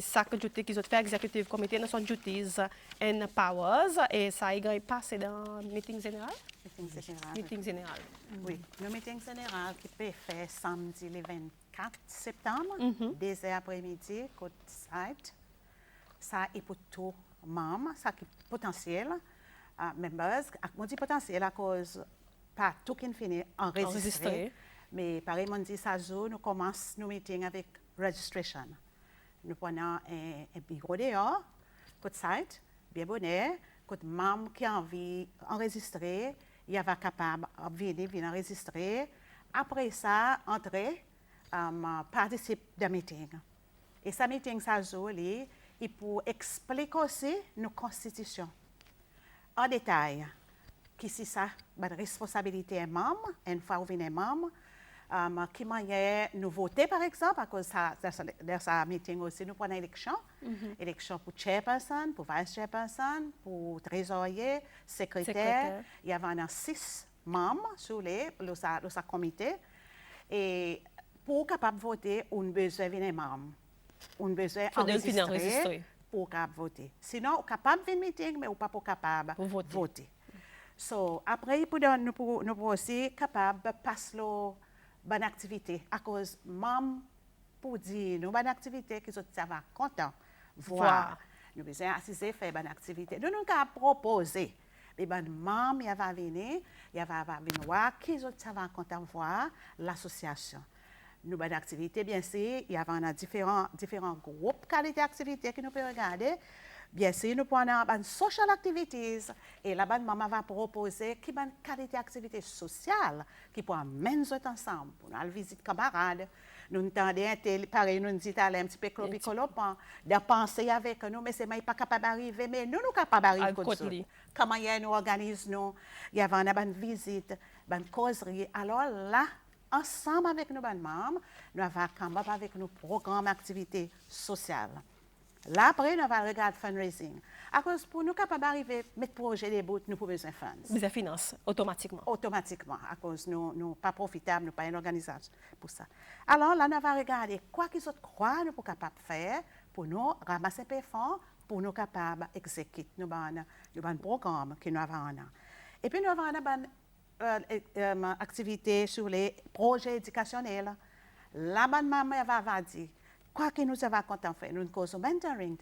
S1: chaque duty qu'ils ont fait executive committee, sont duties and powers, et ça a passé dans le meeting général?
S3: Meeting général.
S1: Meeting général.
S3: Oui, le meeting général qui peut faire samedi le 24 septembre, dès après-midi, côté site. Ça est pour tout membres, ça qui est potentiel, members. Je dis potentiel à cause, pas tout qui finit enregistré. Mais pareil, on dit ça, nous commençons nos meetings avec registration. Nous prenons un bureau dehors, côté site, bien bonnet, côté membre qui a envie d'enregistrer, il va capable de venir enregistrer. Après ça, entrer, participer dans meeting. Et ce meeting, ça, il pour expliquer aussi nos constitutions en détail. Qui c'est ça, la responsabilité est membre, une fois qu'on est membre, qui manière nous voter par exemple, à cause de ce meeting aussi, nous prenons l'élection, élection pour chairperson, pour vice-chairperson, pour trésorier, secrétaire. Il y avait 6 membres sur le comité. Et pour capable voter, on a besoin de membre. On a besoin d'enregistrer pour capable voter. Sinon, on est capable de meeting, mais on n'est pas capable de voter. So, après, nous pouvons aussi capable de passer bonne activité à cause même pour dire nos bonnes activités qui sont contents voir nous besoin assister faire bonne activité nous avons proposé les bonnes membres il va venir voir qui sont contents voir l'association nos bonnes activités bien sûr il y a différents groupes qualité d'activité que nous pouvons regarder. Bien sûr, nous prenons des social activities et la bonne maman va proposer qui bonne qualité d'activité sociale qui peut amener nous ensemble pour aller visiter camarades. Nous entendons pareil nous dit un petit peu clopicolopan de penser avec nous mais c'est pas capable d'arriver mais nous capables d'arriver comment nous organisons il y a une bonne visite bonne causerie alors là ensemble avec nos bonnes membres nous avons capable avec nos programmes d'activité sociale. Là, après, nous allons regarder le fundraising. À cause pour nous capables d'arriver à mettre projet des bouts, nous avons besoin de funds.
S1: Besoin de finances, automatiquement.
S3: Automatiquement, à cause nous ne sommes pas profitables, nous ne sommes pas une organisation pour ça. Alors là, nous allons regarder quoi qu'ils croient nous sommes capables de faire pour nous ramasser des fonds, pour nous capables d'exécuter nos programmes que nous avons. Et puis, nous avons une activité sur les projets éducationnels. La bonne maman va dire quoi que nous avons content faire, nous avons mentoring,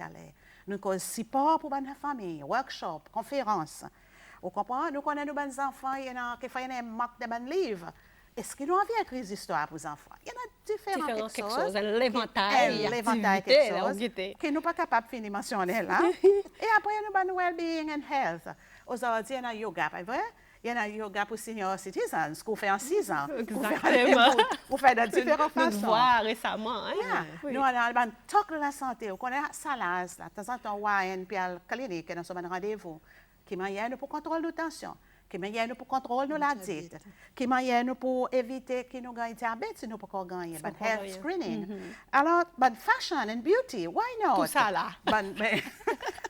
S3: nous avons support pour les familles, workshop, conférences. Vous comprenez? Nous connaissons nos enfants qui font un marque de bons livres. Est-ce qu'ils ont envie d'écrire des histoires pour les enfants? Il y en a différentes choses.
S1: L'éventail
S3: d'activités que nous ne sommes pas capables de finir mentionner là. Et après, nous avons well-being and health. Aujourd'hui, il y a yoga, pas vrai? Il y a un yoga pour senior citizens, qu'on fait en 6 ans.
S1: Exactement.
S3: Vous faites de différentes façons.
S1: Nous voir récemment.
S3: Nous avons un talk de la santé. On connaît Salas, de temps en temps, Wayne, puis à la clinique, nous sommes en rendez-vous. Qui m'aide pour contrôler la tension, qui m'aide pour contrôler la diète, qui m'aide pour éviter que nous gagnons diabète si nous ne pouvons pas gagner. Health screening. Alors, fashion and beauty, why not?
S1: Tout ça là.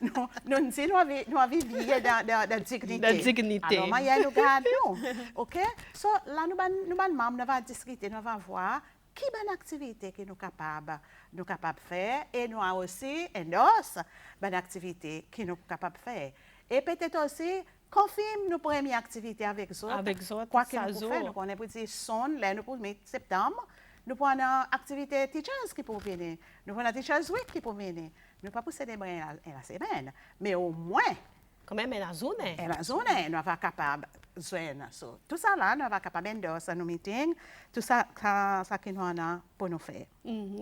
S3: Nous avons vécu dans dignité.
S1: De dignité.
S3: Alors, moi, nous gardons. OK? So, là, nous allons discuter, nous allons voir qui bonne activité que nous sommes capables de faire et nous avons aussi endorse bonne activité que nous sommes capables de faire. Et peut-être aussi, confirme nos premières activités avec eux.
S1: Avec eux,
S3: quoi que nous faisons. Nous prenons petit son, là, nous pour septembre. Nous prenons activité teachers qui peuvent venir. Nous prenons teachers week qui peuvent venir. Nous ne pouvons pas célébrer la semaine, mais au moins.
S1: Quand même, elle a zone.
S3: Elle a zone, nous sommes capables de joindre. Tout ça là, nous sommes capables d'endosser nos meetings, tout ça que nous avons pour nous faire.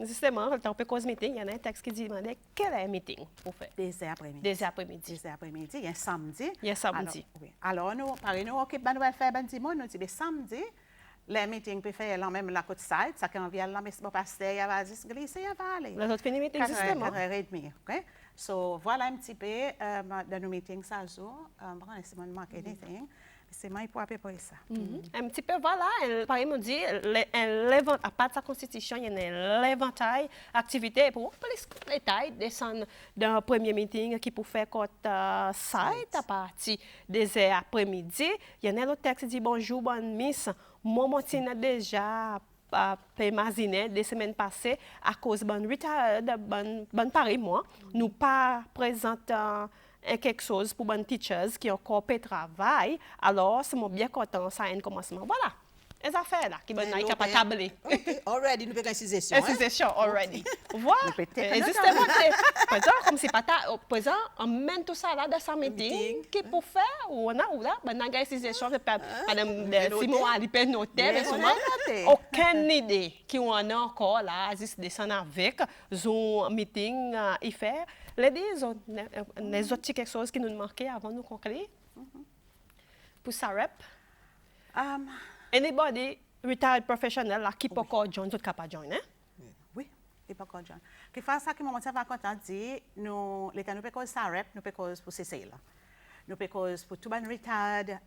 S1: Justement, on peut cause meeting, il y a un texte qui dit quel est le meeting pour faire?
S3: Dès après-midi.
S1: Dès après-midi.
S3: Dès après-midi, il y a samedi.
S1: Il y a samedi.
S3: Alors nous, pareil, nous, OK, nous allons faire un dimanche, nous disons samedi. Les meetings peuvent faire là même la côte side, ça quand vient là mais c'est pas pasteur, il va glisser, il va aller.
S1: Les autres finis meeting justement.
S3: 4h30, OK? So voilà un petit peu dans nos meetings ça jour, c'est mon manque anything. C'est moi pour à peu près ça.
S1: Un petit peu voilà, par exemple dit à part de sa constitution, il y a l'éventail activité pour plus de détails descendre dans le premier meeting qui pour faire côté site à partir des après-midi, il y a un autre texte qui dit bonjour bonne miss. Moi, je déjà peut imaginer des semaines passées, à cause de bon pareil, moi, nous pas présentons quelque chose pour les teachers qui ont encore fait travail, alors c'est bien content, ça a un commencement. Voilà, les affaires là, qui sont capables de tabler.
S2: OK, already, nous faisons une suggestion.
S1: Une suggestion, already. Voilà, justement, comme c'est pas ta, présent, on mène tout ça là dans sa meeting, qui pour faire, ou on a, ou là, on a une suggestion, madame Simon a l'hyper noté, mais souvent, aucune idée qui on a encore là, juste descendre avec, Zoom meeting, y faire. Les autres quelque chose qui nous manquait avant de nous conclure? Pour SAREP? Anybody retired professional là, qui peut encore joindre, tout capable de joindre, hein?
S3: Oui, il peut encore joindre. Qui fait ça, qui m'a pas content dit, nous, l'État nous peut cause SAREP, nous peut cause pour CC là. Nous peut cause pour tout le retired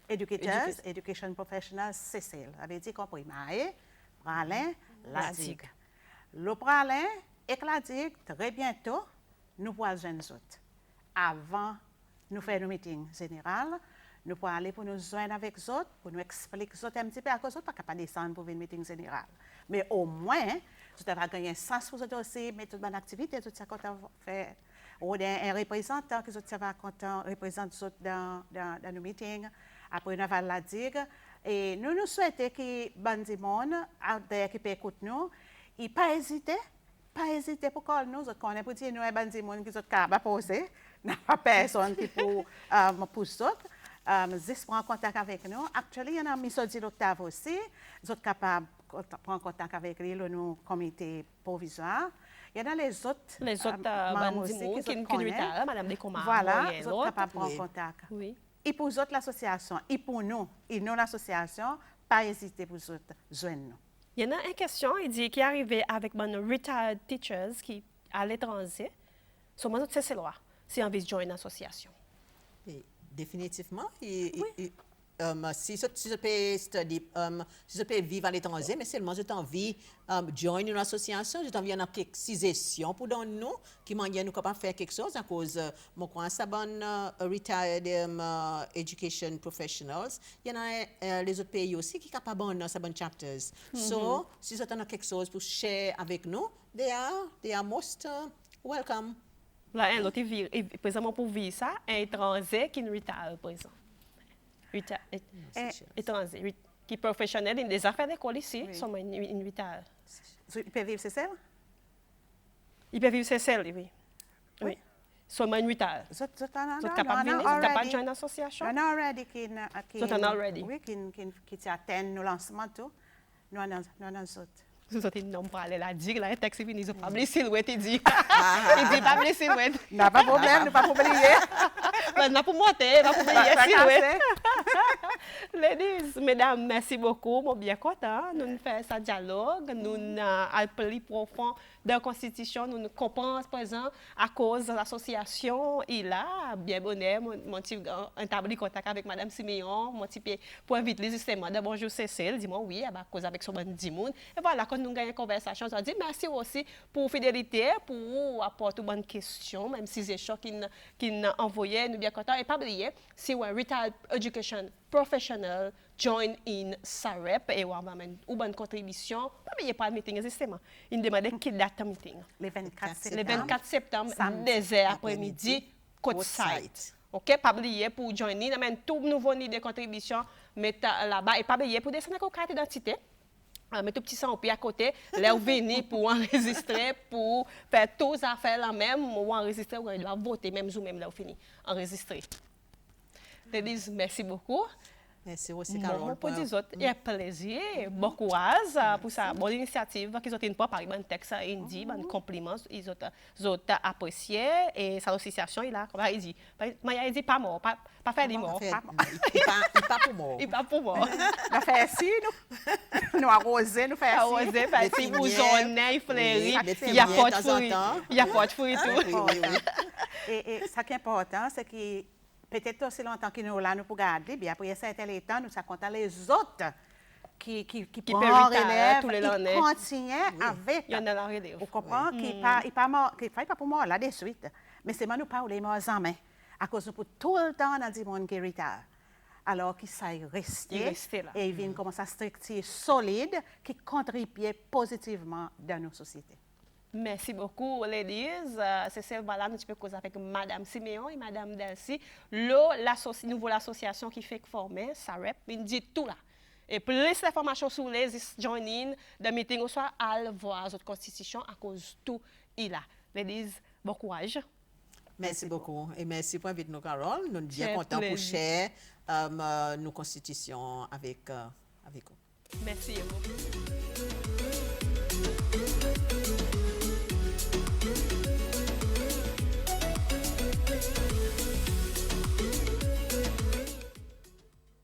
S3: educators, education professionals, CC. Ça veut dire qu'on peut y pralin, la digue. Le pralin et la digue, très bientôt, nous pourrons joindre les autres. Avant nous faire nos meetings généraux, nous pourrons aller pour nous joindre avec les autres, pour nous expliquer les autres un petit peu, à cause de pas descendre pour une meeting général. Mais au moins, nous avons gagné un sens pour eux aussi, mais toute bonne activité, tout ça qu'on a fait. Ou un représentant qui représente les autres dans nos meetings, après nous avons la digue. Et nous souhaitons que les gens qui peut écouter nous, ils pas hésiter pour call nous, qu'on est pour dire nous, les gens qui sont capables de poser, n'a pas personne qui peut pousser d'autres. Juste prendre contact avec nous. Actuellement, il y en a mis sur l'octave aussi. Ils sont capables de prendre contact avec le comité provisoire. Il y en a les autres membres aussi qui connaissent.
S1: Madame Descomar.
S3: Voilà, ils sont capables de prendre contact.
S1: Oui.
S3: Et pour les autres, l'association, et pour nous, et non l'association, pas hésiter pour les autres, joindre nous.
S1: Il y en a une question, il dit qui est arrivé avec mon retired teachers qui à l'étranger. Sur mon autre, c'est loi. Si on veut joindre l'association.
S2: Définitivement. Si je peux study, si je peux vivre à l'étranger, mais seulement j'ai envie de joindre une association, j'ai envie de faire quelques suggestions pour nous, qui m'ont nous capable de faire quelque chose à cause mon coin ça bon retired education professionals. Il y en a les autres pays aussi qui sont capables de faire chapters. So, si vous avez quelque chose pour share avec nous, they are most welcome.
S1: Là, l'autre, par exemple, pour vivre ça, un étranger qui est retard, par exemple. Étranger, qui est professionnel dans des affaires d'école ici, sont une retard.
S3: Il peut vivre c'est celle?
S1: Il peut vivre c'est celle, oui. Oui. Sont une retard. Vous êtes capable de venir, vous êtes capable de joindre l'association?
S3: On a already qui attend nos lancements tout. Nous en autres.
S1: Vous avez un nom pour aller la dire, là, un texte fini, ils ont pas blessé silhouette, il dit. Il dit pas blessé silhouette.
S3: N'a pas de problème, nous pas pour oublier.
S1: N'a pas monter, n'a pas oublier silhouette. Ladies, mesdames, merci beaucoup. Moi, bien content. Nous faisons ce dialogue. Nous allons plus profond dans la Constitution. Nous comprenons, par exemple, à cause de l'association. Il a bien bonheur, mon petit établi contact avec Mme Siméon, mon petit pour inviter justement de bonjour Cécile. Dis-moi oui, à cause avec son bon dimoun. Et voilà, quand nous gagnons une conversation, je dis merci aussi pour fidélité, pour apporter de bonnes questions, même si c'est choc qui nous envoyé, nous bien contents. Et pas oublier, si vous retired education professional join in SAREP et vous avez une bonne contribution, pas oublier pas le meeting justement. Il demande qui date le meeting.
S3: Le 24 septembre.
S1: Le 24 septembre, 2h après-midi, côte site. OK, pas oublier pour joiner, même tout nouveau niveau de contribution, mettre là-bas et pas oublier pour descendre avec carte d'identité. Mais tout petit ça, on peut à côté, là, vous venez pour enregistrer, pour faire tous les affaires là même, ou enregistrer, ou doit voter, même vous même là, vous finissez, enregistrer. Ladies, merci beaucoup.
S2: Merci aussi, Carole.
S1: Pour les autres, il y a plaisir, bon courage pour sa bonne initiative, qu'ils ont une fois par exemple, un texte indie, un compliment, ils ont apprécié, et sa association, il a, comme il dit, il dit pas mort, pas faire des morts.
S2: Il pas pour mort.
S1: Il pas pour mort.
S3: Nous faisons si, nous arroser, nous faisons si.
S1: Arroser, faire si, bousonner, fleurir, il y a pas de fruits, il y a pas de fruits tout.
S3: Et ce qui est important, c'est que peut-être aussi longtemps que nous là, nous pouvons garder, bien après un certain temps, nous comptons les autres qui prennent relève, qui continuent avec.
S1: Il y en a la relève.
S3: Vous comprenez? Qui ne pas pour moi là de suite. Mais c'est moi nous pas les morts en main. À cause de tout le temps, on a dit mon qui est retard. alors qu'il s'est resté,
S1: resté là.
S3: et il vient comme ça structure solide qui contribue positivement dans nos sociétés.
S1: Merci beaucoup, ladies. C'est celle là, nous pouvons causer avec Madame Siméon et Madame Delcy. Nouvelle association qui fait former, SAREP, il dit tout là. Et plus d'informations sur les join in, de meeting, soit à voir votre constitution à cause de tout il a. Ladies, bon courage.
S2: Merci beaucoup. Et merci pour inviter nous, Carole. Nous sommes bien contents pour
S1: plaisir.
S2: share nos constitutions avec vous.
S1: Merci.